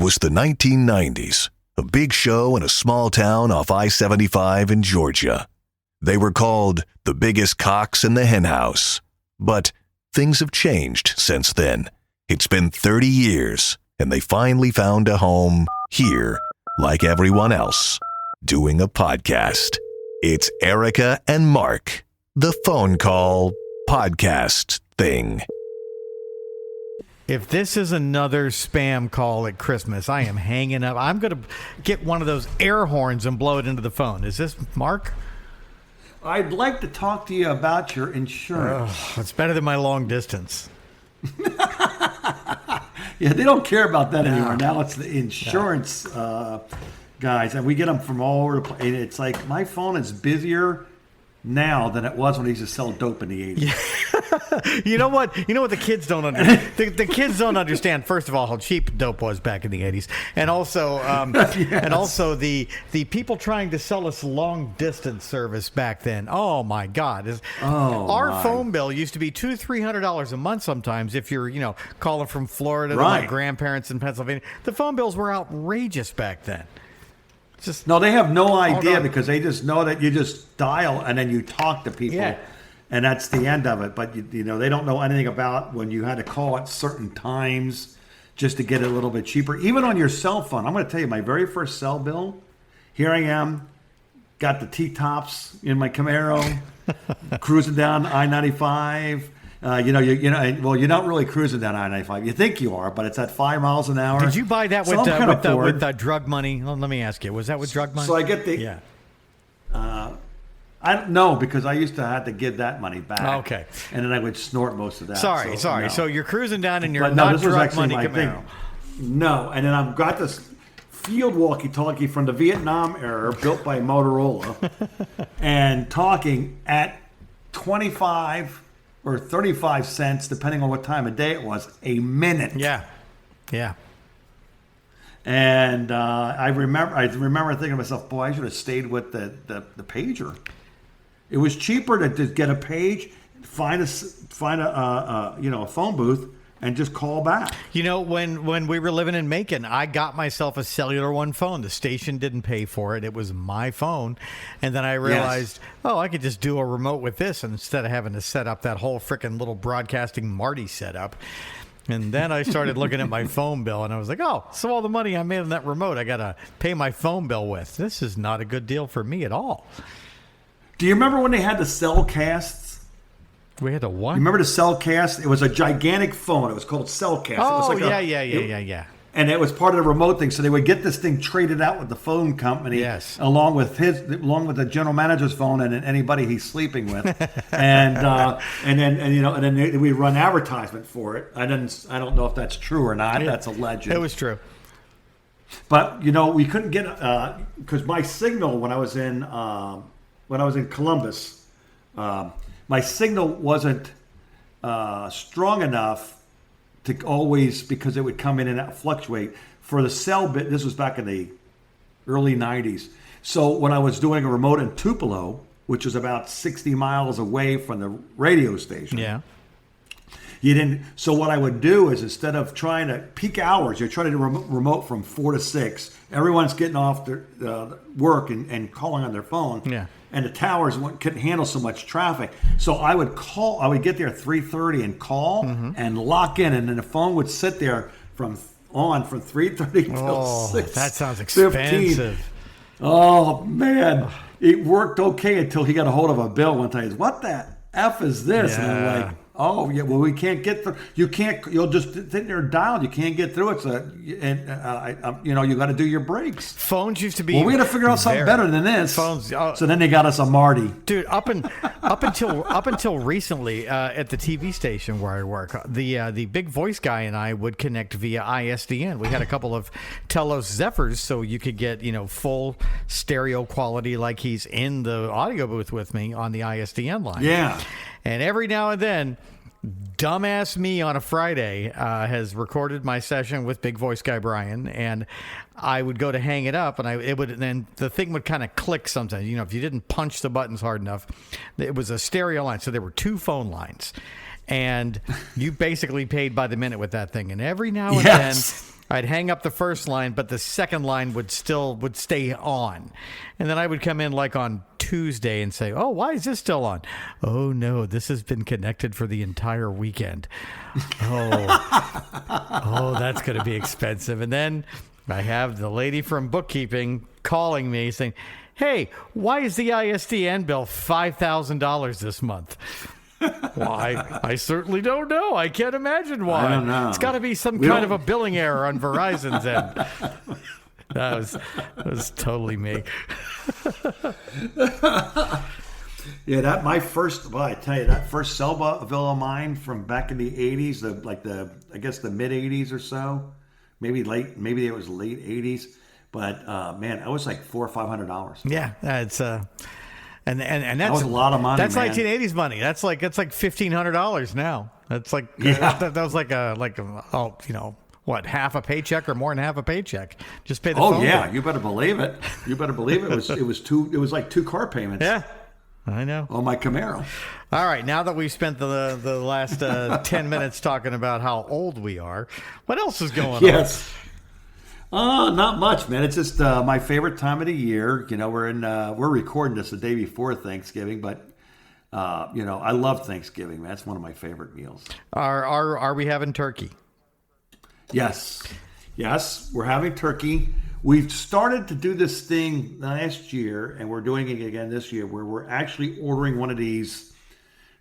was the 1990s, a big show in a small town off I-75 in Georgia. They were called the biggest cocks in the henhouse. But things have changed since then. It's been 30 years, and they finally found a home here, like everyone else, doing a podcast. It's Erica and Mark, the phone call podcast thing. If this is another spam call at Christmas, I am hanging up. I'm going to get one of those air horns and blow it into the phone. Is this Mark? I'd like to talk to you about your insurance. It's better than my long distance. Yeah, they don't care about that anymore. Now it's the insurance guys, and we get them from all over the place. And it's like my phone is busier now than it was when I used to sell dope in the 80s. Yeah. You know what the kids don't understand? The kids don't understand, first of all, how cheap dope was back in the 80s. And also Yes. and also the people trying to sell us long distance service back then. Oh my God. Our phone bill used to be $200-$300 a month sometimes if you're, calling from Florida to my grandparents in Pennsylvania. The phone bills were outrageous back then. No, they have no idea because they just know that you just dial and then you talk to people, and that's the end of it. But they don't know anything about when you had to call at certain times just to get it a little bit cheaper. Even on your cell phone, I'm going to tell you, my very first cell bill. Here I am, got the T-tops in my Camaro, cruising down I-95. You're not really cruising down I-95. You think you are, but it's at 5 miles an hour. Did you buy that with drug money? Well, let me ask you. Was that with drug money? So I get the. Yeah. I don't know because I used to have to give that money back. Okay. And then I would snort most of that. Sorry. No. So you're cruising down in your this not was drug actually money my Camaro. thing. No, and then I've got this field walkie-talkie from the Vietnam era built by Motorola, and talking at 25 or 35 cents, depending on what time of day it was, a minute. Yeah. And I remember thinking to myself, boy, I should have stayed with the pager. It was cheaper to just get a page, find a phone booth, and just call back. When we were living in Macon, I got myself a Cellular One phone. The station didn't pay for it. It was my phone. And then I realized, I could just do a remote with this instead of having to set up that whole freaking little broadcasting Marty setup. And then I started looking at my phone bill, and I was like, so all the money I made on that remote, I got to pay my phone bill with. This is not a good deal for me at all. Do you remember when they had the Cellcasts? We had a what? You remember the Cellcast? It was a gigantic phone. It was called Cellcast. Oh, it was like yeah. And it was part of the remote thing. So they would get this thing traded out with the phone company, along with the general manager's phone and anybody he's sleeping with, and then we run advertisement for it. I don't know if that's true or not. That's a legend. It was true. But we couldn't get because my signal when I was in Columbus. My signal wasn't strong enough to always, because it would come in and out, fluctuate. For the cell bit, this was back in the early 90s. So when I was doing a remote in Tupelo, which was about 60 miles away from the radio station, so what I would do is, instead of trying to peak hours, you're trying to do remote from 4 to 6. Everyone's getting off their work and calling on their phone. Yeah. And the towers couldn't handle so much traffic. So I would get there at 3:30 and call and lock in, and then the phone would sit there from 3:30 till 6. That sounds expensive. Oh man, it worked okay until he got a hold of a bill one time. He said, "What the F is this?" Yeah. And I'm like, "Oh yeah, well we can't get through. You can't. You'll just sit there dialed. You can't get through it. So, you got to do your breaks." Phones used to be. Well, we got to figure out something better than this. Phones. So then they got us a Marty. Dude, up until recently, at the TV station where I work, the big voice guy and I would connect via ISDN. We had a couple of Telos Zephyrs, so you could get full stereo quality, like he's in the audio booth with me on the ISDN line. Yeah. And every now and then, dumbass me on a Friday has recorded my session with big voice guy Brian, and I would go to hang it up, and then the thing would kind of click sometimes. If you didn't punch the buttons hard enough, it was a stereo line, so there were two phone lines. and you basically paid by the minute with that thing. And every now and Yes. then I'd hang up the first line, but the second line would stay on. And then I would come in like on Tuesday and say, "Oh, why is this still on?" "Oh no, this has been connected for the entire weekend." Oh, that's going to be expensive. And then I have the lady from bookkeeping calling me saying, "Hey, why is the ISDN bill $5,000 this month?" Well, I certainly don't know. I can't imagine why. I don't know. It's got to be some kind of a billing error on Verizon's end. That was totally me. Yeah, I tell you, that first cell bill of mine from back in the 80s, I guess the mid 80s or so, maybe it was late 80s, but man, it was like $400 or $500. Yeah, it's and that's that was a lot of money. That's man. 1980s money. That's like $1,500 now. That's like that was like what, half a paycheck or more than half a paycheck? Just pay the phone yeah, bill. you better believe it. It was like 2 car payments. Yeah, I know. On my Camaro. All right, now that we've spent the last 10 minutes talking about how old we are, what else is going on? Yes. Not much, man. It's just my favorite time of the year. You know, we're recording this the day before Thanksgiving, but I love Thanksgiving, man. It's one of my favorite meals. Are we having turkey? Yes, we're having turkey. We've started to do this thing last year, and we're doing it again this year, where we're actually ordering one of these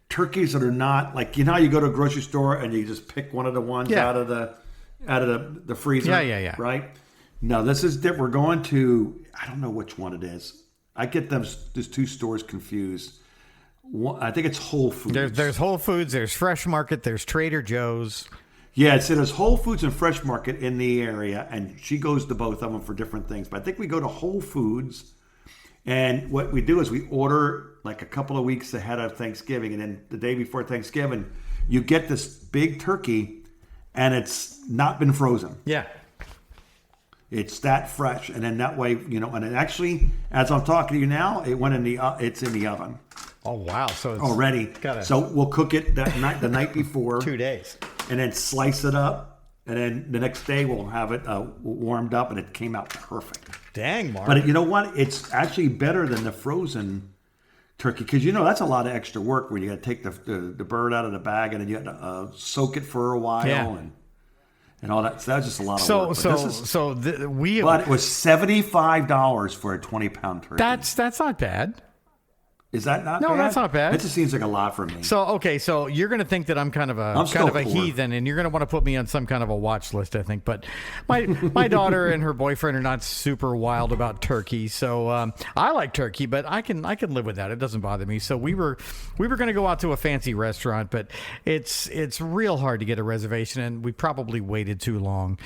turkeys that are not like, how you go to a grocery store and you just pick one of the ones out of the freezer. Yeah. Right? No, this is different. We're going to, I don't know which one it is. I get those 2 stores confused. I think it's Whole Foods. There's Whole Foods, there's Fresh Market, there's Trader Joe's. Yeah, it there's Whole Foods and Fresh Market in the area, and she goes to both of them for different things. But I think we go to Whole Foods, and what we do is we order like a couple of weeks ahead of Thanksgiving, and then the day before Thanksgiving, you get this big turkey, and it's not been frozen. Yeah. It's that fresh, and then that way, and it actually, as I'm talking to you now, it's in the oven. Oh wow! So it's already. So we'll cook it the night before. 2 days. And then slice it up, and then the next day we'll have it warmed up, and it came out perfect. Dang, Mark! But you know what? It's actually better than the frozen turkey, because that's a lot of extra work where you got to take the bird out of the bag, and then you got to soak it for a while, and all that. So that was just a lot of work. But it was $75 for a 20-pound turkey. That's not bad. Is that not bad? No, that's not bad. It just seems like a lot for me. So you're going to think that I'm kind of a heathen, and you're going to want to put me on some kind of a watch list, I think. But my daughter and her boyfriend are not super wild about turkey, so I like turkey, but I can live with that. It doesn't bother me. So we were going to go out to a fancy restaurant, but it's real hard to get a reservation, and we probably waited too long.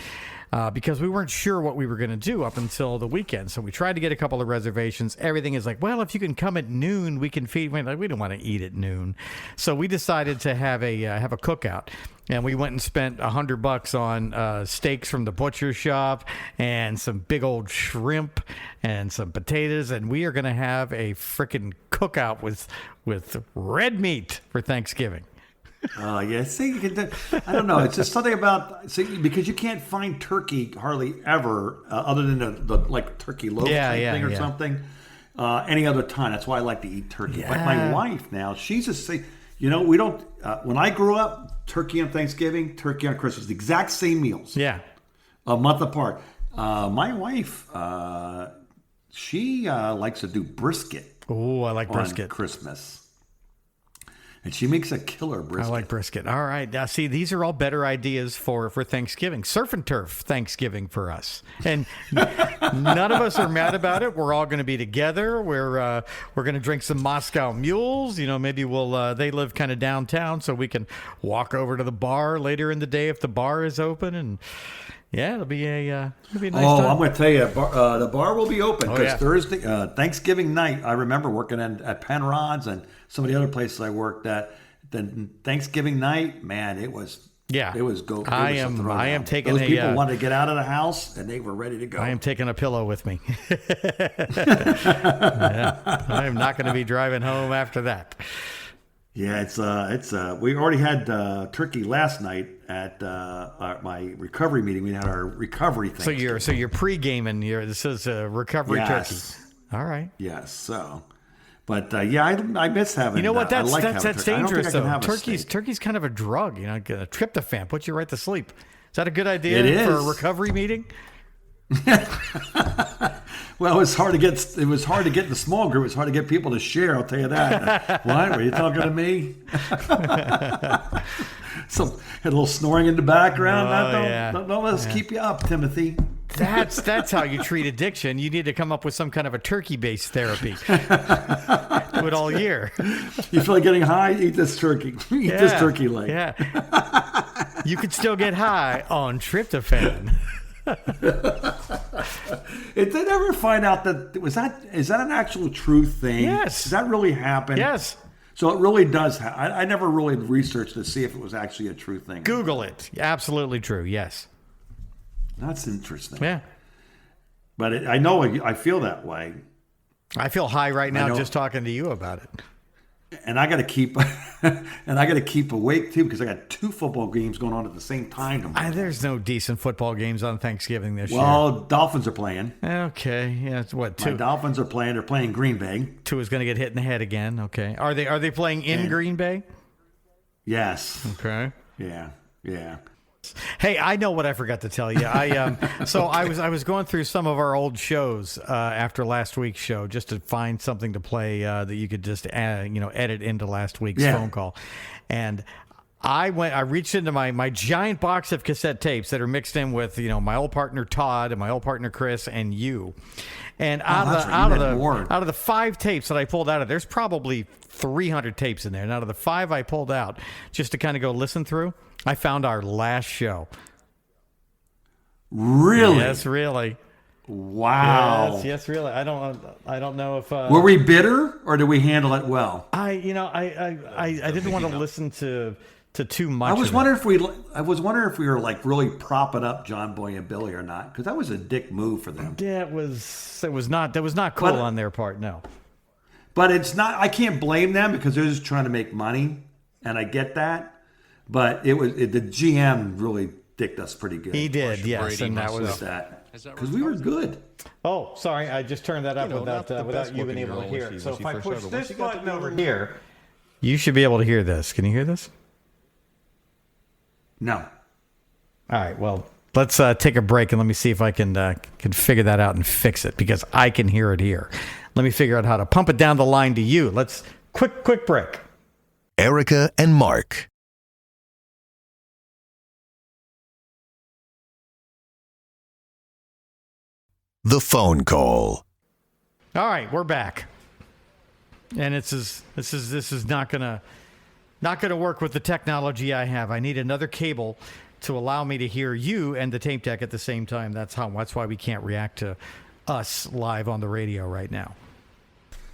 Because we weren't sure what we were going to do up until the weekend. So we tried to get a couple of reservations. Everything is like, well, if you can come at noon, we can feed. We don't want to eat at noon. So we decided to have a cookout. And we went and spent $100 on steaks from the butcher shop and some big old shrimp and some potatoes. And we are going to have a freaking cookout with red meat for Thanksgiving. Oh, yeah. See, I don't know. It's just something about, because you can't find turkey hardly ever, other than the like turkey loaf thing or something, any other time. That's why I like to eat turkey. Yeah. Like my wife now, she's just saying, we don't, when I grew up, turkey on Thanksgiving, turkey on Christmas, the exact same meals. Yeah. A month apart. My wife, she likes to do brisket. Oh, I like brisket. On Christmas. And she makes a killer brisket. I like brisket. All right. Now, see, these are all better ideas for Thanksgiving. Surf and turf Thanksgiving for us. And none of us are mad about it. We're all going to be together. We're going to drink some Moscow Mules. Maybe they live kind of downtown, so we can walk over to the bar later in the day if the bar is open. And yeah, it'll be a nice time. I'm going to tell you, the bar will be open because Thursday, Thanksgiving night, I remember working at Penrod's and some of the other places I worked at. Then Thanksgiving night, man, it was go. I am taking those people wanted to get out of the house and they were ready to go. I am taking a pillow with me. I am not going to be driving home after that. Yeah, we already had turkey last night at my recovery meeting. We had our recovery thing. So you're pre-gaming here. This is a recovery turkey. All right. Yes. So, but yeah, I miss having. You know what? I like That's having turkey. dangerous I don't think I can though. have a steak. Turkey's kind of a drug. You know, a tryptophan puts you right to sleep. Is that a good idea It for a is. recovery meeting? Well, it was hard to get. It was hard to get in the small group. It was hard to get people to share. I'll tell you that. What? Were you talking to me? So had a little snoring in the background. Don't let us keep you up, Timothy. That's how you treat addiction. You need to come up with some kind of a turkey-based therapy. Do it all year. You feel like getting high? Eat this turkey. Eat this turkey leg. Yeah. You could still get high on tryptophan. Did they ever find out is that an actual true thing? Yes. Does that really happen? Yes. So it really does. I never really researched to see if it was actually a true thing. Google it. Absolutely true. Yes. That's interesting. Yeah. But I know I feel that way. I feel high right now just talking to you about it. And I got to keep, awake too because I got 2 football games going on at the same time tomorrow. There's no decent football games on Thanksgiving this year. Well, Dolphins are playing. Okay, yeah, it's what 2? My Dolphins are playing. They're playing Green Bay. 2 is going to get hit in the head again. Okay, are they playing in Green Bay? Yes. Okay. Yeah. Hey, I know what I forgot to tell you. I was going through some of our old shows after last week's show just to find something to play that you could just edit into last week's phone call, and I reached into my giant box of cassette tapes that are mixed in with my old partner Todd and my old partner Chris and you, and out of the 5 tapes that I pulled out of, there's probably 300 tapes in there, and out of the 5 I pulled out just to kind of go listen through, I found our last show. Really? Yes, really. Wow. Yes, really. I don't know if were we bitter or did we handle it well? I didn't want to listen to too much. I was wondering if we were like really propping up John Boy and Billy or not, because that was a dick move for them. Yeah, it was not cool on their part. No. But it's not. I can't blame them because they're just trying to make money, and I get that. But the GM really dicked us pretty good. He did, yes, and that was that because we were good. Oh, sorry, I just turned that up without you being able to hear it. So if I push this button over here, you should be able to hear this. Can you hear this? No. All right. Well, let's take a break and let me see if I can figure that out and fix it because I can hear it here. Let me figure out how to pump it down the line to you. Let's quick break. Erica and Mark. The phone call. All right, we're back, and this is not gonna work with the technology I have. I need another cable to allow me to hear you and the tape deck at the same time. That's why we can't react to us live on the radio right now.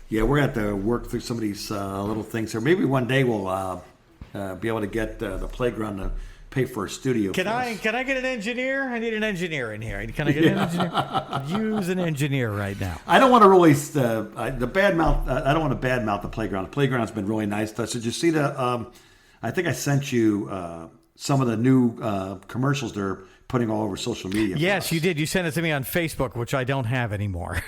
Yeah, we're going to have to work through some of these little things here. Maybe one day we'll be able to get the playground to pay for a studio. Can I get an engineer? I need an engineer in here. Can I get an engineer? Use an engineer right now. I don't want to really the bad mouth. I don't want to bad mouth the playground. The playground's been really nice to us. Did you see the? I think I sent you some of the new commercials they're putting all over social media. Yes, you did. You sent it to me on Facebook, which I don't have anymore.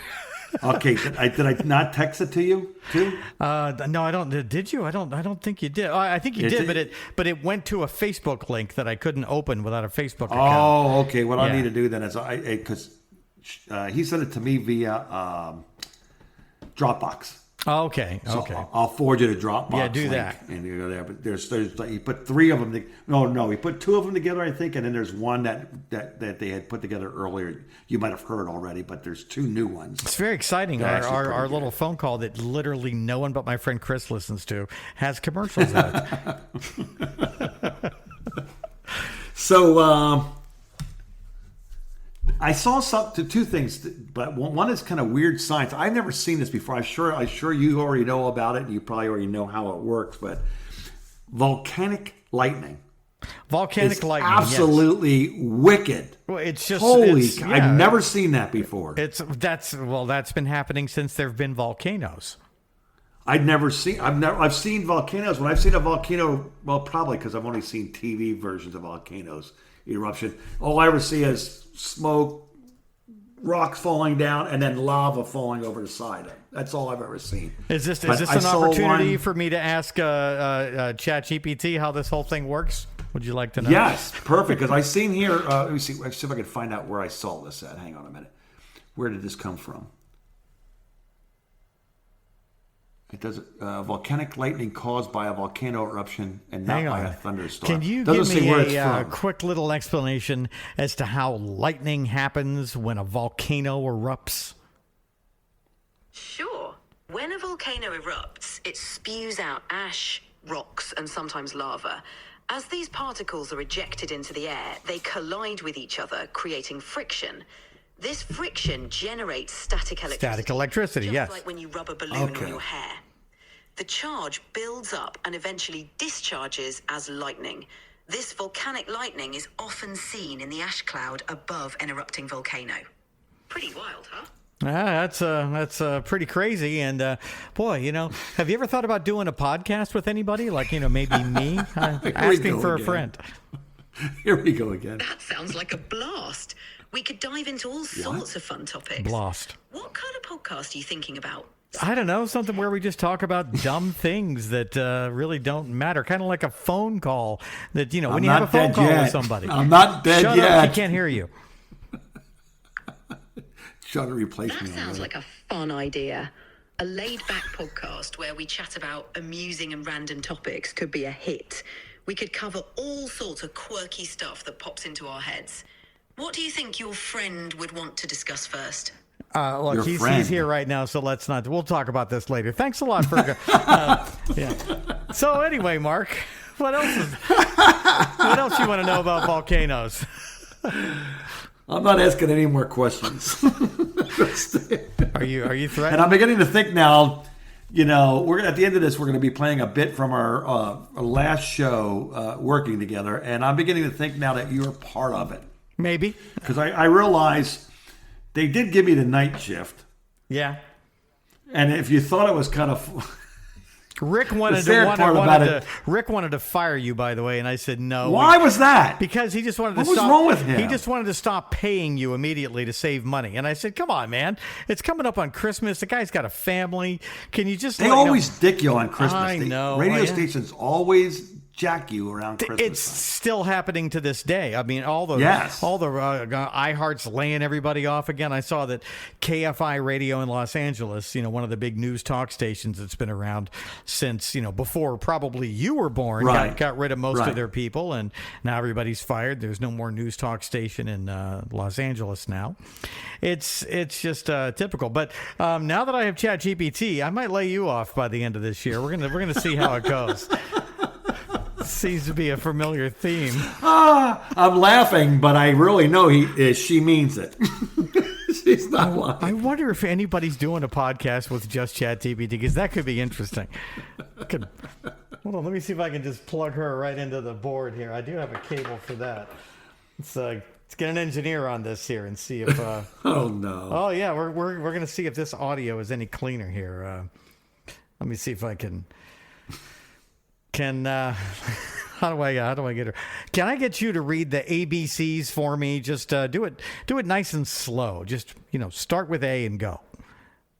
Okay, did I not text it to you too? No, I don't. Did you? I don't think you did. I think you did, but it went to a Facebook link that I couldn't open without a Facebook account. Oh, okay. What I need to do then is because he sent it to me via Dropbox. Oh, okay. So okay. I'll forward you the Dropbox. Yeah, do link, that. And you go there. But there's he put 3 of them. He put 2 of them together, I think, and then there's one that they had put together earlier. You might have heard already, but there's 2 new ones. It's very exciting. Our little phone call that literally no one but my friend Chris listens to has commercials in it. So I saw 2 things, but one is kind of weird science. I've never seen this before. I'm sure you already know about it, and you probably already know how it works. But volcanic lightning. Volcanic lightning, absolutely wicked. Well, it's just I've never seen that before. That's been happening since there have been volcanoes. I've seen volcanoes. When I've seen a volcano, well, probably because I've only seen TV versions of volcanoes eruption. All I ever see is smoke, rocks falling down, and then lava falling over the side. That's all I've ever seen. Is this an opportunity for me to ask ChatGPT how this whole thing works? Would you like to know? Yes, perfect. Because I seen here. Let me see. Let's see if I can find out where I saw this at. Hang on a minute. Where did this come from? It does volcanic lightning caused by a volcano eruption and not by a thunderstorm. Can you give me a quick little explanation as to how lightning happens when a volcano erupts? Sure. When a volcano erupts, it spews out ash, rocks, and sometimes lava. As these particles are ejected into the air, they collide with each other, creating friction. This friction generates static electricity. Static electricity, yes. Just like when you rub a balloon on your hair. The charge builds up and eventually discharges as lightning. This volcanic lightning is often seen in the ash cloud above an erupting volcano. Pretty wild, huh? That's pretty crazy. And boy, have you ever thought about doing a podcast with anybody? Like, maybe me asking for a friend. Here we go again. That sounds like a blast. We could dive into all sorts of fun topics. Blast. What kind of podcast are you thinking about? I don't know, something where we just talk about dumb things that really don't matter. Kind of like a phone call that, when you have a phone call with somebody. I'm not dead Shut yet. Up, she can't hear you. Shut to replace me. That sounds like a fun idea. A laid-back podcast where we chat about amusing and random topics could be a hit. We could cover all sorts of quirky stuff that pops into our heads. What do you think your friend would want to discuss first? Look, he's here right now, so let's not. We'll talk about this later. Thanks a lot for. Yeah. So anyway, Mark, what else you want to know about volcanoes? I'm not asking any more questions. Are you threatened? And I'm beginning to think now. We're at the end of this. We're going to be playing a bit from our last show, working together, and I'm beginning to think now that you're part of it. Maybe because I realize. They did give me the night shift. Yeah. And if you thought it was kind of... Rick wanted to fire you, by the way, and I said no. Why was that? Because he just wanted to stop... What was wrong with him? He just wanted to stop paying you immediately to save money. And I said, come on, man. It's coming up on Christmas. The guy's got a family. Can you just... They always dick you on Christmas. I know. Radio stations always... jack you around Christmas. It's still happening to this day. I mean, all the iHeart's laying everybody off again. I saw that KFI Radio in Los Angeles, one of the big news talk stations that's been around since, before probably you were born, got rid of most of their people, and now everybody's fired. There's no more news talk station in Los Angeles now. It's just typical. But now that I have ChatGPT, I might lay you off by the end of this year. We're gonna see how it goes. Seems to be a familiar theme. I'm laughing, but I really know she means it. She's not lying. I wonder if anybody's doing a podcast with just ChatGPT, because that could be interesting. Hold on, let me see if I can just plug her right into the board here. I do have a cable for that. Let's get an engineer on this here and see if. Oh no! Oh yeah, we're gonna see if this audio is any cleaner here. Let me see if I can. How do I get her? Can I get you to read the ABCs for me? Just do it nice and slow. Just start with A and go.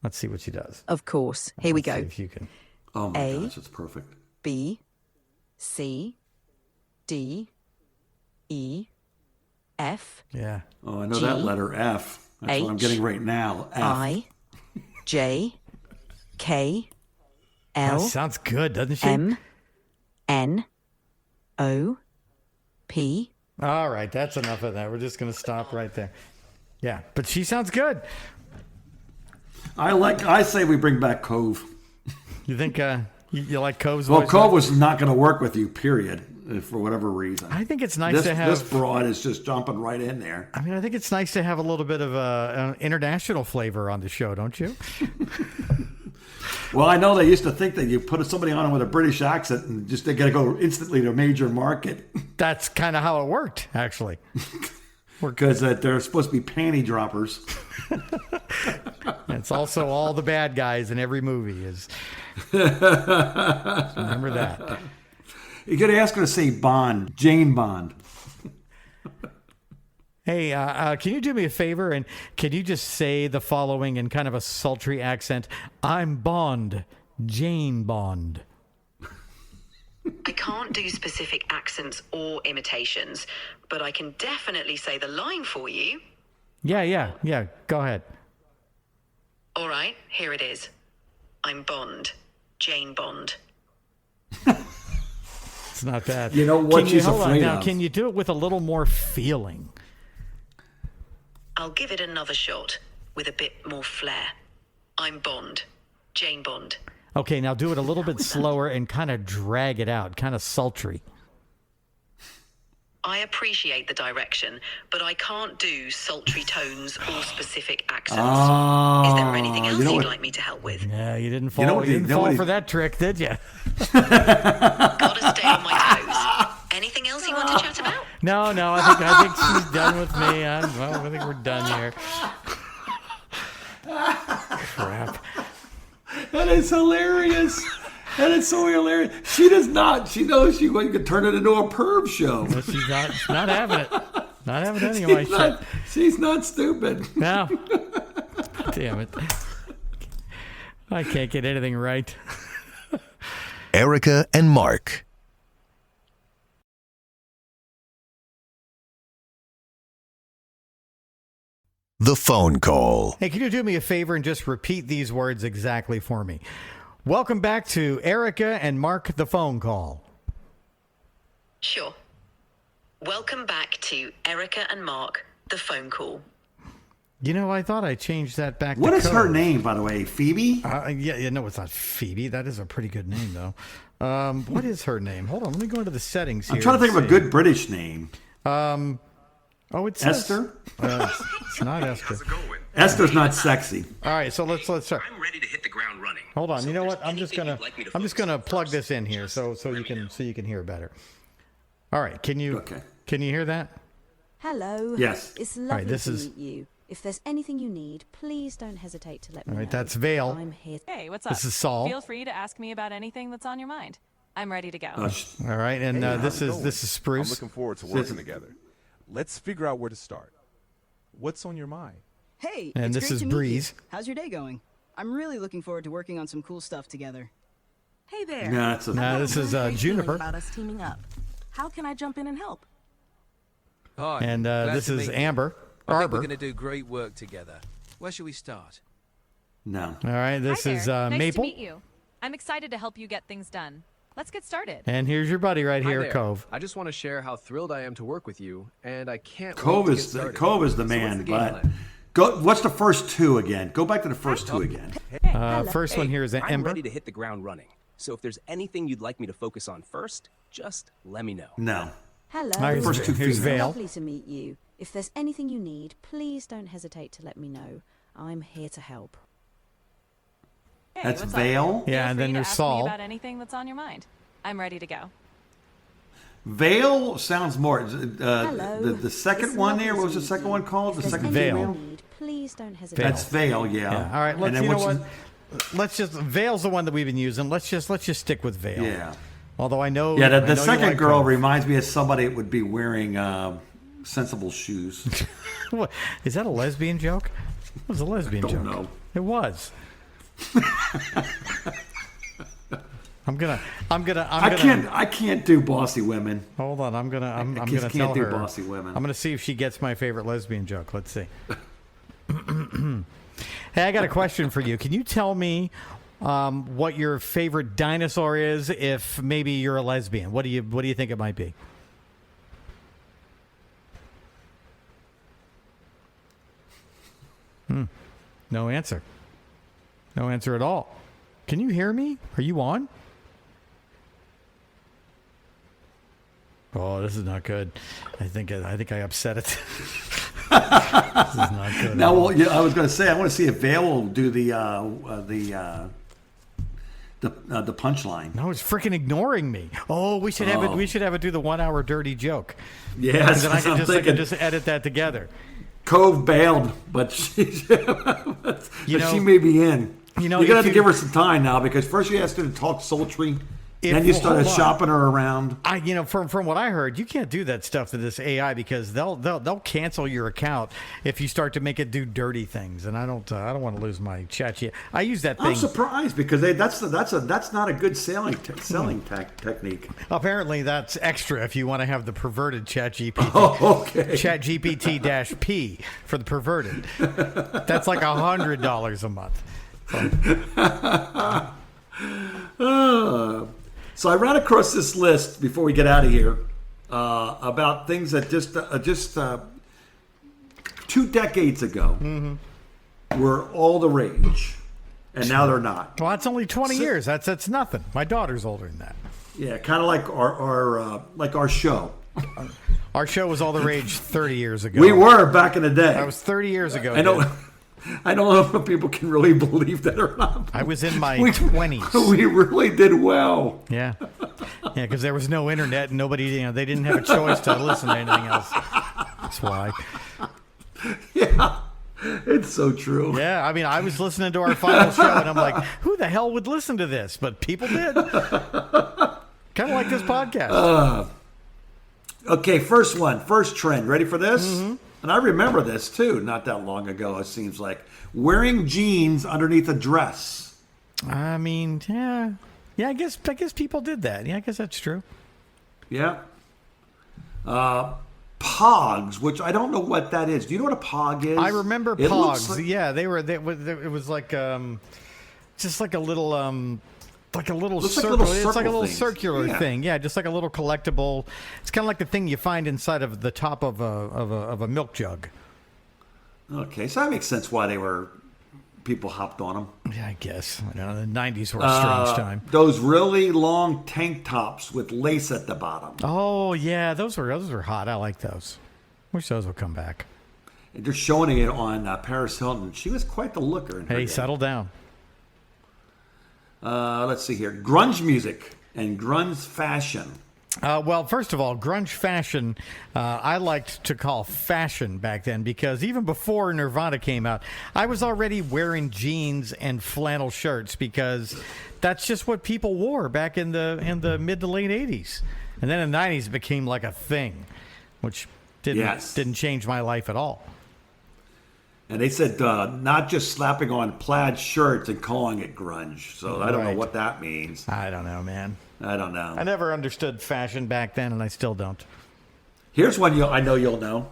Let's see what she does. Of course. Here we go. See if you can. Oh my gosh, it's perfect. B, C, D, E, F. Yeah. Oh, I know that letter F. That's what I'm getting right now. F. I, J, K, L. That sounds good, doesn't she? M, N, O, P. All right, that's enough of that. We're just going to stop right there. Yeah, but she sounds good. I say we bring back Cove. You think you like Cove's voice? Well, Cove was not going to work with you, period, for whatever reason. I think it's nice to have... This broad is just jumping right in there. I mean, I think it's nice to have a little bit of an international flavor on the show, don't you? Well, I know they used to think that you put somebody on with a British accent and they got to go instantly to a major market. That's kind of how it worked, actually. Because they're supposed to be panty droppers. It's also all the bad guys in every movie. Remember that. You got to ask her to say Bond, Jane Bond. Hey, can you do me a favor and can you just say the following in kind of a sultry accent? I'm Bond, Jane Bond. I can't do specific accents or imitations, but I can definitely say the line for you. Yeah. Go ahead. All right, here it is. I'm Bond, Jane Bond. It's not bad. You know what she's afraid now, of. can you do it with a little more feeling? I'll give it another shot with a bit more flair. I'm Bond, Jane Bond. Okay, now do it a little bit slower and kind of drag it out, kind of sultry. I appreciate the direction, but I can't do sultry tones or specific accents. Is there anything else you'd like me to help with? Yeah, you didn't fall. You didn't fall for that trick, did you? Gotta stay on my toes. Anything else you want to chat about? No. I think she's done with me. I think we're done here. Crap. That is hilarious. That is so hilarious. She does not. She knows she could turn it into a perv show. No, she's not having it. Not having any of my shit. She's not stupid. No. Damn it. I can't get anything right. Erica and Mark. The phone call. Hey, can you do me a favor and just repeat these words exactly for me? Welcome back to Erica and Mark, the phone call. Sure. Welcome back to Erica and Mark, the phone call. You know, I thought I changed that back What to is her code. name, by the way? Phoebe? No, it's not Phoebe. That is a pretty good name, though. What is her name? Hold on, let me go into the settings here. I'm trying to think and of a good British name. It's Esther? It's not Esther. How's it going? Esther's not sexy. All right, so let's start. I'm ready to hit the ground running. Hold on. So You know if what? there's I'm just anything gonna you'd like me to I'm just focus gonna on plug first, this in here just so let you me know. can hear better. All right. Can you hear that? Hello. Yes. It's right, lovely this to is- meet you. If there's anything you need, please don't hesitate to let me All right, know. that's Vale. I'm here. Hey, what's up? This is Saul. Feel free to ask me about anything that's on your mind. I'm ready to go. All right, and this is Spruce. I'm looking forward to working together. Let's figure out where to start. What's on your mind? Hey, And it's this great is to meet Breeze. you. How's your day going? I'm really looking forward to working on some cool stuff together. Hey there. No, that's a- I've got No, this a is, really great Juniper. feeling about us teaming up. How can I jump in and help? Hi. And glad this to is meet you. Amber. I think Arbor. we're going to do great work together. Where should we start? No. All right, this Hi is there. Nice Maple. to meet you. I'm excited to help you get things done. Let's get started. And here's your buddy right Hi here, there. Cove. I just want to share how thrilled I am to work with you, and I can't Cove wait to is get started. Cove is the So man, what's the game but plan? go. What's the first two again? Go back to the first two again. First one here is I'm Ember. ready to hit the ground running. So if there's anything you'd like me to focus on first, just let me know. No. Hello. All right, First two here's females. Vale. Lovely to meet you. If there's anything you need, please don't hesitate to let me know. I'm here to help. Hey, That's what's Vale? Up? Yeah, Feel and free then to there's ask Saul. Me about anything that's on your mind. I'm ready to go. Vale sounds more. Hello. The second It's one lovely there. What to was the meet second you. one called? The If there's second anything Vale. you need, please don't hesitate. That's Vale. Yeah. Yeah. All right, And let's. then You know what's what? Let's just. Vale's the one that we've been using. Let's just stick with Vale. Yeah. Although I know. Yeah. I The know you second like girl Cove. reminds me of somebody that would be wearing sensible shoes. What, is that a lesbian joke? It was a lesbian Don't joke. know. It was. I can't do bossy women. Hold on. I'm I gonna just tell can't do her. bossy women. I'm gonna see if she gets my favorite lesbian joke. Let's see. Hey, I got a question for you. Can you tell me what your favorite dinosaur is? If maybe you're a lesbian, what do you think it might be? No answer. No answer at all. Can you hear me? Are you on? Oh, this is not good. I think I upset it. This is not good. Now, well, yeah, I was going to say I want to see if Vale will do the punchline. No, it's freaking ignoring me. Oh, we should have it do the 1 hour dirty joke. Yes, And then I I'm can thinking. just edit that together. Cove bailed, but she may be in. You're going to have to give her some time now because first you asked her to talk sultry. Then you started shopping her around. From what I heard, you can't do that stuff to this AI because they'll cancel your account if you start to make it do dirty things. And I don't want to lose my chat. I use that thing. I'm surprised because that's not a good selling technique. Apparently, that's extra if you want to have the perverted chat GPT. Oh, okay. Chat GPT-P for the perverted. That's like $100 a month. So I ran across this list before we get out of here about things that just 2 decades ago were all the rage, and now they're not. Well, that's only 20 years. That's nothing. My daughter's older than that. Yeah, kind of like our show. Our show was all the rage 30 years ago. We were back in the day. That was 30 years ago. I don't know if people can really believe that or not. I was in my 20s. We really did well. Yeah, because there was no internet and nobody, they didn't have a choice to listen to anything else. That's why. Yeah, it's so true. Yeah, I mean, I was listening to our final show and I'm like, who the hell would listen to this? But people did. Kind of like this podcast. Okay, first trend. Ready for this? Mm-hmm. And I remember this, too, not that long ago, it seems like. Wearing jeans underneath a dress. I mean, yeah. Yeah, I guess people did that. Yeah, I guess that's true. Yeah. Pogs, which I don't know what that is. Do you know what a pog is? I remember Pogs. Yeah, it was like just like a little circle. It's like a little circular thing. Yeah, just like a little collectible. It's kind of like the thing you find inside of the top of a milk jug. Okay, so that makes sense why people hopped on them. Yeah, I guess. The 90s were a strange time. Those really long tank tops with lace at the bottom. Oh, yeah, those were hot. I like those. Wish those would come back. And they're showing it on Paris Hilton. She was quite the looker. Hey, settle down. Let's see here. Grunge music and grunge fashion. Well, first of all, grunge fashion, I liked to call fashion back then because even before Nirvana came out, I was already wearing jeans and flannel shirts because that's just what people wore back in the mid to late 80s. And then in the 90s, it became like a thing, which didn't change my life at all. And they said not just slapping on plaid shirts and calling it grunge. So I don't know what that means. I don't know, man. I don't know. I never understood fashion back then, and I still don't. Here's one I know you'll know.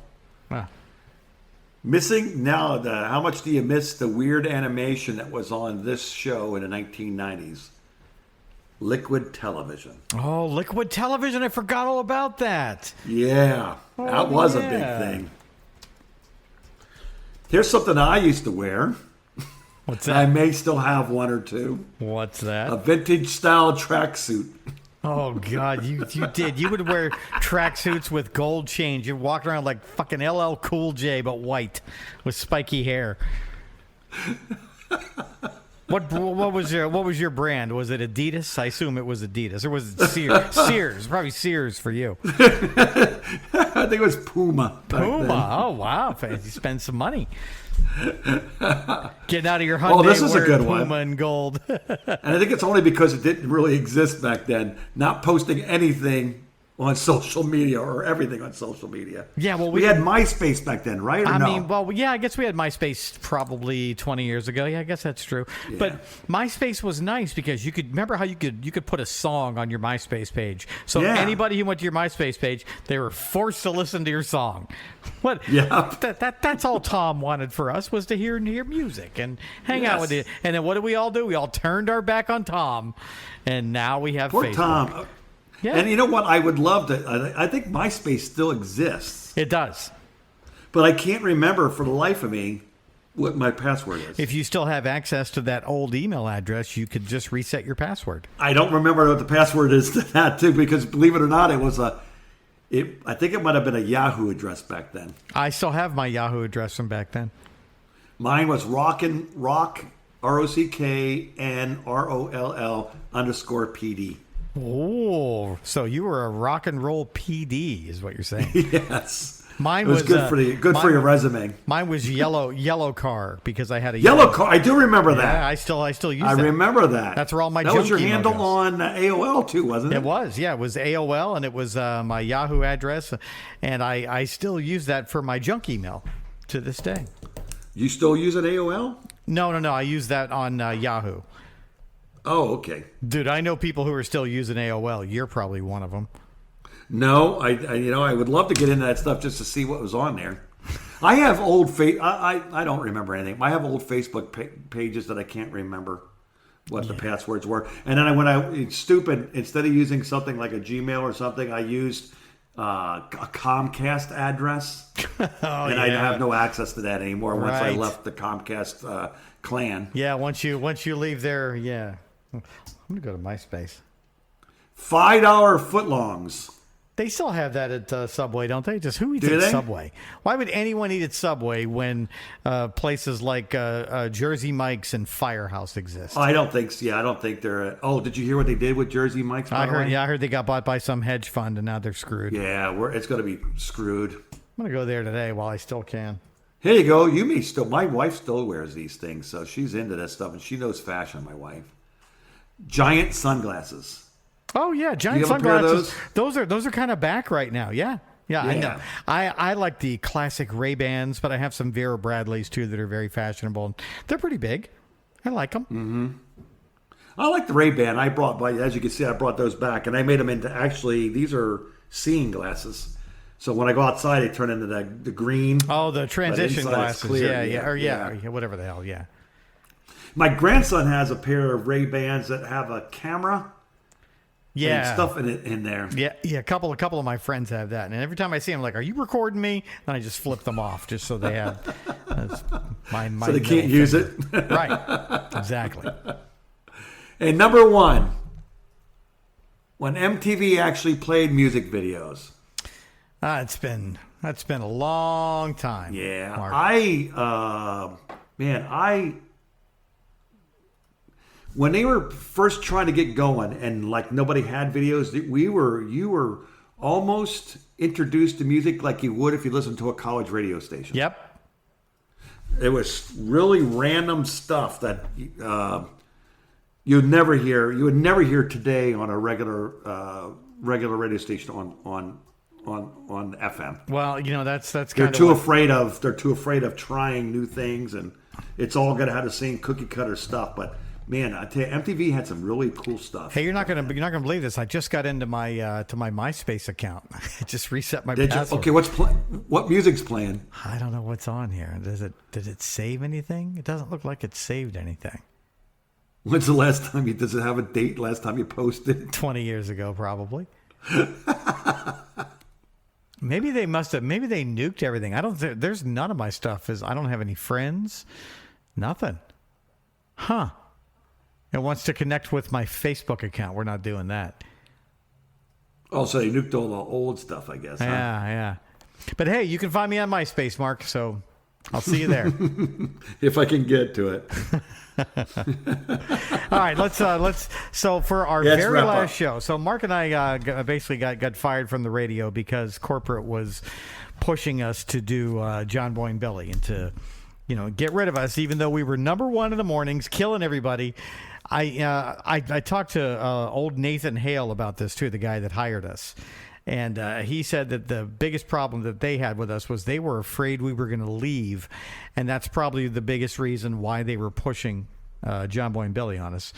Missing now. How much do you miss the weird animation that was on this show in the 1990s? Liquid television. Oh, liquid television! I forgot all about that. Yeah, that was a big thing. Here's something I used to wear. What's that? I may still have one or two. What's that? A vintage style tracksuit. Oh, God, you did. You would wear tracksuits with gold chains. You'd walk around like fucking LL Cool J, but white with spiky hair. What was your brand? Was it Adidas? I assume it was Adidas. Or was it Sears? Sears. Probably Sears for you. I think it was Puma. Puma. Oh, wow. You spend some money. Getting out of your Hyundai. Oh, this is a good Puma one. and gold. And I think it's only because it didn't really exist back then. Not posting anything on social media or everything on social media. Yeah, well, we had MySpace back then, right? Or I guess we had MySpace probably 20 years ago. Yeah, I guess that's true. Yeah. But MySpace was nice because you could remember how you could put a song on your MySpace page. So anybody who went to your MySpace page, they were forced to listen to your song. What? Yeah. That's all Tom wanted for us was to hear music and hang out with it. And then what did we all do? We all turned our back on Tom, and now we have Facebook. Tom. Yeah. And you know what? I would love to. I think MySpace still exists. It does. But I can't remember for the life of me what my password is. If you still have access to that old email address, you could just reset your password. I don't remember what the password is to that, too, because believe it or not, it was I think it might have been a Yahoo address back then. I still have my Yahoo address from back then. Mine was rock, ROCKNROLL_PD. Oh, so you were a rock and roll PD, is what you're saying? Yes. Mine It was good for your resume. Mine was yellow car because I had a Yellow car. I do remember that. Yeah, I still use that. I remember that. That's where all my that junk was your email handle goes. on AOL too, wasn't it? It was, yeah. It was AOL, and it was my Yahoo address, and I still use that for my junk email to this day. You still use an AOL? No. I use that on Yahoo. Oh, okay. Dude, I know people who are still using AOL. You're probably one of them. No, I would love to get into that stuff just to see what was on there. I have old I don't remember anything. I have old Facebook pages that I can't remember what the passwords were. And then it's stupid. Instead of using something like a Gmail or something, I used a Comcast address, I have no access to that anymore once I left the Comcast clan. Yeah, once you leave there, yeah. I'm gonna go to MySpace. $5 footlongs. They still have that at Subway, don't they? Just who eats Do at they? Subway? Why would anyone eat at Subway when places like Jersey Mike's and Firehouse exist? I don't think so. Yeah, I don't think they're. Did you hear what they did with Jersey Mike's? I heard they got bought by some hedge fund and now they're screwed. Yeah, it's going to be screwed. I'm gonna go there today while I still can. Here you go. You may still. My wife still wears these things, so she's into this stuff and she knows fashion. My wife. Giant sunglasses. Oh yeah, giant sunglasses. Those are kind of back right now. Yeah. I know. I like the classic Ray-Bans, but I have some Vera Bradleys too that are very fashionable. They're pretty big. I like them. Mm-hmm. I like the Ray-Ban. As you can see, I brought those back, and I made them into these are seeing glasses. So when I go outside, they turn into the green. Oh, the transition glasses. Clear. Yeah, whatever the hell. Yeah. My grandson has a pair of Ray-Bans that have a camera. Yeah, and stuff in there. Yeah. A couple of my friends have that, and every time I see them, I'm like, "Are you recording me?" And I just flip them off just so they have my so they can't use it. Right. Exactly. And number one, when MTV actually played music videos. That's been a long time. Yeah, Mark. When they were first trying to get going and like nobody had videos, you were almost introduced to music like you would if you listened to a college radio station. Yep. It was really random stuff that you would never hear today on a regular radio station on FM. Well, that's kind they're of too afraid of trying new things, and it's all going to have the same cookie cutter stuff, but. Man, I tell you, MTV had some really cool stuff. Hey, you're not gonna believe this. I just got into my to my MySpace account. I just reset my Did password. you? Okay, what music's playing? I don't know what's on here. Did it save anything? It doesn't look like it saved anything. When's the last time does it have a date? Last time you posted? 20 years ago, probably. Maybe they nuked everything. There's none of my stuff I don't have any friends. Nothing. Huh. It wants to connect with my Facebook account. We're not doing that. Oh, so they nuked all the old stuff, I guess. Huh? Yeah. But hey, you can find me on MySpace, Mark, so I'll see you there. If I can get to it. All right, let's so for our very last show. So Mark and I basically got fired from the radio because corporate was pushing us to do John Boy and Billy and to get rid of us, even though we were number one in the mornings, killing everybody. I talked to old Nathan Hale about this too, the guy that hired us, and he said that the biggest problem that they had with us was they were afraid we were going to leave, and that's probably the biggest reason why they were pushing John Boy and Billy on us,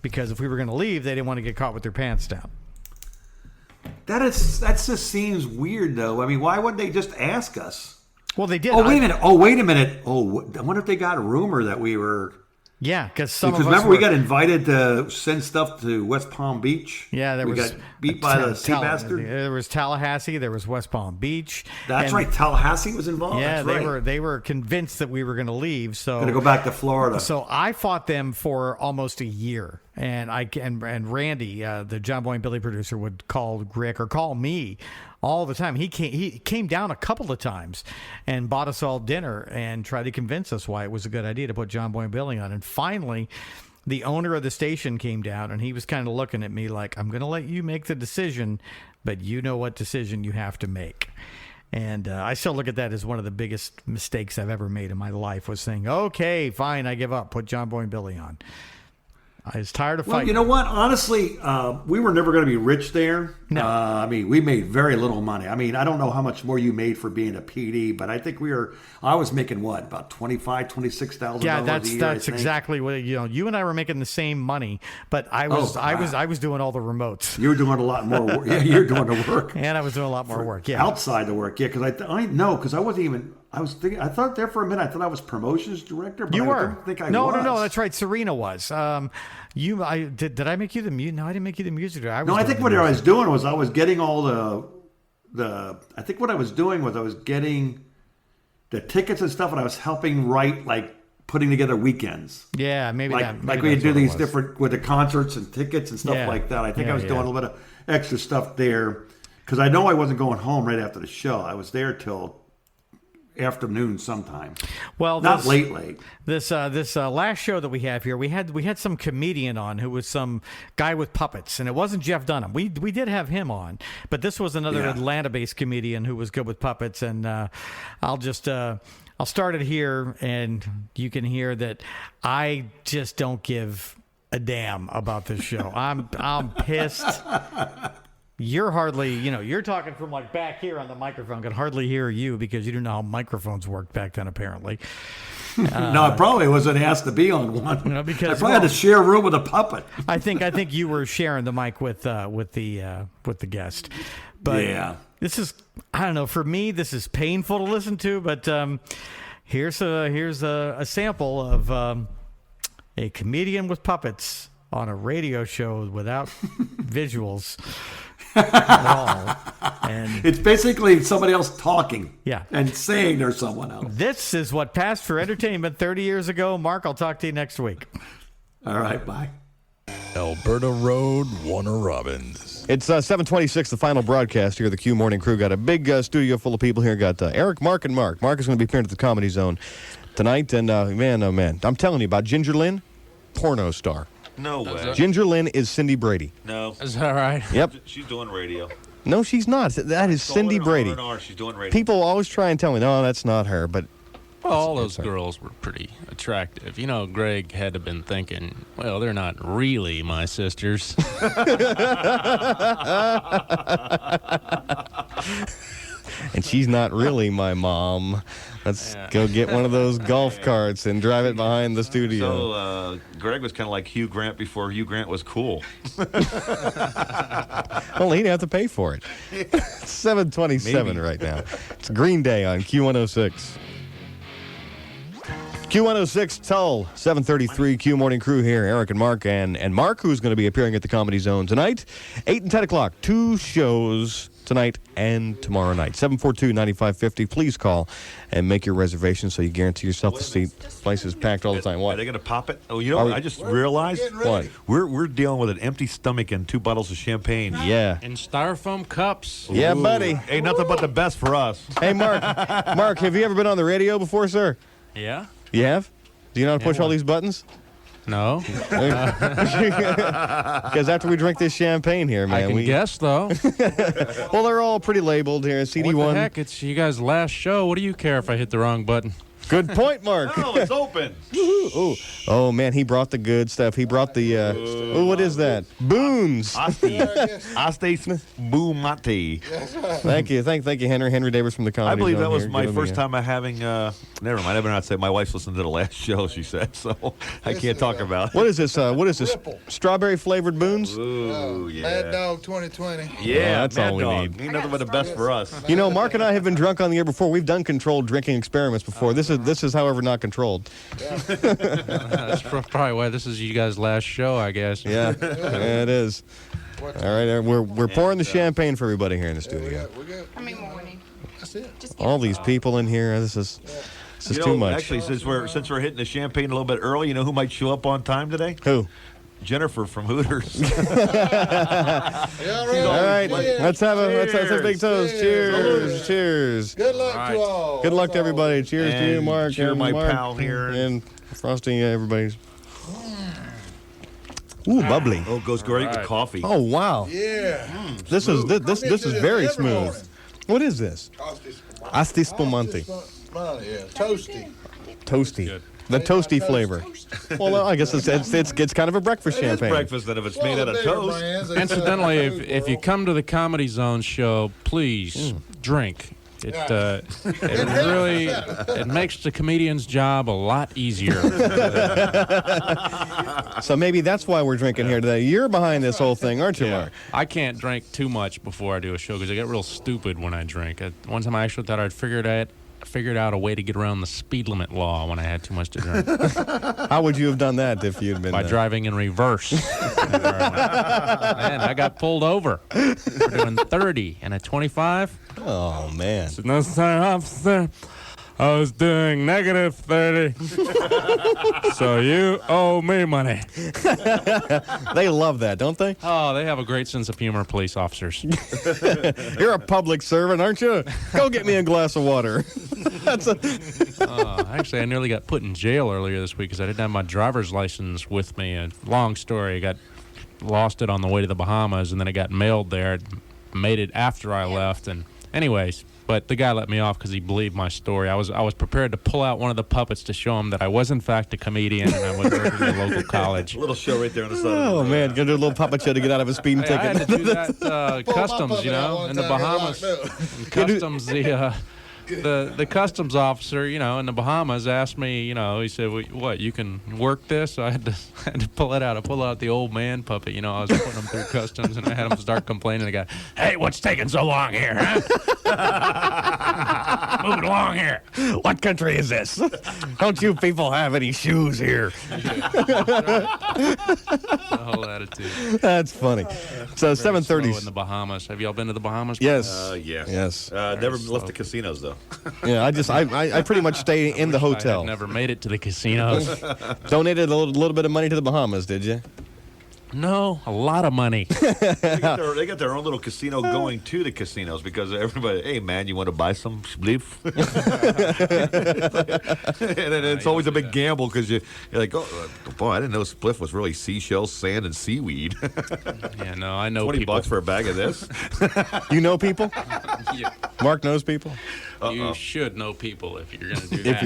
because if we were going to leave, they didn't want to get caught with their pants down. That just seems weird, though. I mean, why wouldn't they just ask us? Well, they did. Oh, wait a minute. Oh, I wonder if they got a rumor that we were... Yeah, because remember we got invited to send stuff to West Palm Beach. Yeah, we got beat by the sea bastard. There was Tallahassee. There was West Palm Beach. That's right. Tallahassee was involved. Yeah, That's they were convinced that we were going to leave. So going to go back to Florida. So I fought them for almost a year, and Randy, the John Boy and Billy producer, would call Rick or call me all the time. He came down a couple of times and bought us all dinner and tried to convince us why it was a good idea to put John Boy and Billy on. And finally, the owner of the station came down, and he was kind of looking at me like, I'm going to let you make the decision, but you know what decision you have to make. And I still look at that as one of the biggest mistakes I've ever made in my life, was saying, okay, fine, I give up. Put John Boy and Billy on. I was tired of fighting. Well, you know what? Honestly, we were never going to be rich there. No. I mean, we made very little money. I mean, I don't know how much more you made for being a PD, but I think I was making what, about $25,000, $26,000 yeah, a year. that's exactly what, you and I were making the same money, but I was doing all the remotes. You were doing a lot more work. Yeah, you were doing the work. And I was doing a lot more work. Yeah. Outside the work. Yeah, because I wasn't even. I was thinking. I thought there for a minute. I thought I was promotions director. But You I were. didn't think I no, was. no. That's right. Serena was. Did I make you the music? No, I didn't make you the music director. I think what I was doing was I was getting all the. I think what I was doing was I was getting the tickets and stuff, and I was helping write, like, putting together weekends. Yeah, maybe like we do these different with the concerts and tickets and stuff like that. I think I was doing a little bit of extra stuff there because I know I wasn't going home right after the show. I was there till afternoon sometime. Well, not late. This last show that we have here, we had some comedian on who was some guy with puppets, and it wasn't Jeff Dunham. We did have him on, but this was another Atlanta-based comedian who was good with puppets. And I'll start it here, and you can hear that I just don't give a damn about this show. I'm pissed. You're hardly, you're talking from like back here on the microphone. Can hardly hear you because you didn't know how microphones worked back then, apparently. No, I probably wasn't asked to be on one. Because I probably had to share a room with a puppet. I think you were sharing the mic with the guest. But this is, I don't know. For me, this is painful to listen to. But here's a sample of a comedian with puppets on a radio show without visuals. And it's basically somebody else talking and saying there's someone else. This is what passed for entertainment 30 years ago. Mark, I'll talk to you next week. All right, bye. Alberta Road, Warner Robins. It's 7:26, the final broadcast here. The Q Morning Crew got a big studio full of people here. Got Eric, Mark, and Mark. Mark is going to be appearing at the Comedy Zone tonight. And man, oh man, I'm telling you about Ginger Lynn, porno star. No way. Ginger Lynn is Cindy Brady. No. Is that right? Yep. She's doing radio. No, she's not. That is Cindy Brady. She's doing radio. People always try and tell me, no, that's not her. But well, all those girls were pretty attractive. Greg had to have been thinking, well, they're not really my sisters. And she's not really my mom. Let's go get one of those golf carts and drive it behind the studio. So Greg was kind of like Hugh Grant before Hugh Grant was cool. Well, he didn't have to pay for it. 7:27 right now. It's Green Day on Q106. Q106 Tull, 7:33 Q Morning Crew here. Eric and Mark, and Mark, who's going to be appearing at the Comedy Zone tonight, 8 and 10 o'clock. 2 shows tonight and tomorrow night. 742-9550. Please call and make your reservation so you guarantee yourself a seat. The place is packed all the time. What? Are they going to pop it? Oh, I just realized what? We're dealing with an empty stomach and 2 bottles of champagne. Yeah. In styrofoam cups. Yeah, buddy. Ain't nothing but the best for us. Hey, Mark. Mark, have you ever been on the radio before, sir? Yeah. You have? Do you know how to push all these buttons? No. Because after we drink this champagne here, man. I can guess, though. Well, they're all pretty labeled here. CD1. What the heck? It's you guys' last show. What do you care if I hit the wrong button? Good point, Mark. No, it's open. Oh, man, he brought the good stuff. He brought the, what is that? Boons. Astes Boomati. Thank you. Thank you, Henry. Henry Davis from the Comedy I believe Zone that was here. my first time having, never mind. I better not say my wife listened to the last show, she said, so I can't talk about it. What is this? Strawberry-flavored Boons? Ooh, yeah. Mad Dog 2020. Yeah, that's Mad all we Dog. need. Ain't nothing but the best for us. Mark and I have been drunk on the air before. We've done controlled drinking experiments before. This is, however, not controlled. That's probably why this is you guys' last show, I guess. Yeah, it is. All right, we're pouring the champagne for everybody here in the studio. How many more we need? That's it. All these people in here. This is too much. Actually, since we're hitting the champagne a little bit early, you know who might show up on time today? Who? Jennifer from Hooters. All right, let's have a big toast. Cheers. Cheers. Good luck to all. Good luck to everybody. Cheers to you, Mark. Cheer and my Mark, pal here. And Frosty, everybody's. Ooh, bubbly. Oh, goes great with coffee. Oh, wow. Yeah. This is very smooth. What is this? Asti Spumante. Yeah, toasty. Toasty. The toasty flavor. Well, I guess it's kind of a breakfast champagne. Breakfast, then if it's made out of toast. Incidentally, if you come to the Comedy Zone show, please drink. It really makes the comedian's job a lot easier. So maybe that's why we're drinking here today. You're behind this whole thing, aren't you, Mark? I can't drink too much before I do a show because I get real stupid when I drink. One time I actually thought I'd figured out a way to get around the speed limit law when I had too much to drink. How would you have done that if you'd been... By driving in reverse. Man, I got pulled over for doing 30 and a 25. Oh, man. So, no, sir, officer. I was doing negative 30. So you owe me money. They love that, don't they? Oh, they have a great sense of humor, police officers. You're a public servant, aren't you? Go get me a glass of water. Actually, I nearly got put in jail earlier this week because I didn't have my driver's license with me. And long story, I lost it on the way to the Bahamas, and then it got mailed there. Made it after I left, and anyways. But the guy let me off because he believed my story. I was prepared to pull out one of the puppets to show him that I was in fact a comedian and I was working at a local college. A little show right there on the side. Oh man, gonna do a little puppet show to get out of a speeding ticket. I had to do that customs, in the Bahamas. Customs, the customs officer, in the Bahamas asked me, he said, "What? You can work this?" So I had to pull it out. I pulled out the old man puppet. I was putting him through customs, and I had him start complaining. The guy, "Hey, what's taking so long here, huh? Move it along here. What country is this? Don't you people have any shoes here?" The whole attitude. That's funny. So 7:30 in the Bahamas. Have y'all been to the Bahamas? Yes. Yes. Yes. Never left the casinos though. Yeah, I pretty much stay in the hotel. I never made it to the casinos. Donated a little bit of money to the Bahamas, did you? No, a lot of money. They got their own little casino going to the casinos because everybody, hey man, you want to buy some spliff? And then it's always a big gamble because you're like, oh boy, I didn't know spliff was really seashells, sand, and seaweed. Yeah, no, I know $20 people. for a bag of this. You know people? Yeah. Mark knows people? You should know people if you're going to do that.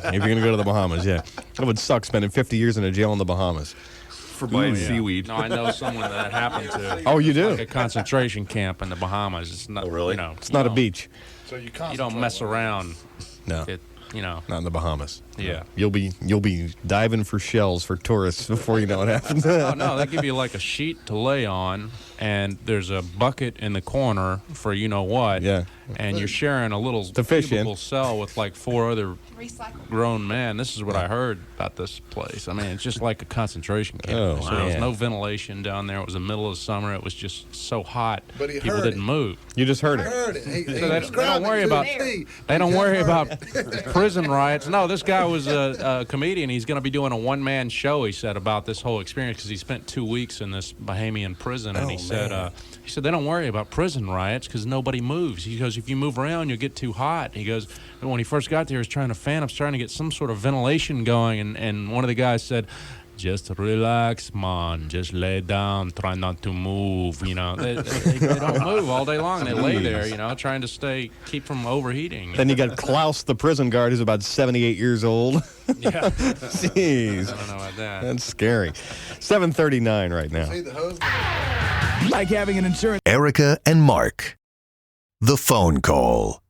If you're going to go to the Bahamas, yeah. That would suck spending 50 years in a jail in the Bahamas. For buying seaweed. No, I know someone that happened to. Oh, you do? Like a concentration camp in the Bahamas. It's not really. It's not a beach. So you don't mess around. No. Not in the Bahamas. Yeah. You'll be diving for shells for tourists before you know what happens. Oh, no, they give you like a sheet to lay on, and there's a bucket in the corner for you know what. Yeah. And you're sharing a little cubicle cell with like 4 other grown men. This is what I heard about this place. I mean, it's just like a concentration camp. Oh, so there was man. no ventilation down there. It was the middle of summer. It was just so hot. But he people heard didn't it. move. You just heard I it. heard it. He So they don't worry about prison riots. No, this guy was a comedian. He's going to be doing a one-man show. He said about this whole experience because he spent 2 weeks in this Bahamian prison, and he said they don't worry about prison riots because nobody moves. He goes, if you move around, you'll get too hot. He goes, when he first got there, he was trying to get some sort of ventilation going, and one of the guys said, just relax, man. Just lay down. Try not to move. They don't move all day long. They lay there, trying to keep from overheating. Then you got Klaus, the prison guard, who's about 78 years old. Yeah. Jeez. I don't know about that. That's scary. 7:39 right now. See the husband? Like having an insurance. Erica and Mark. The phone call.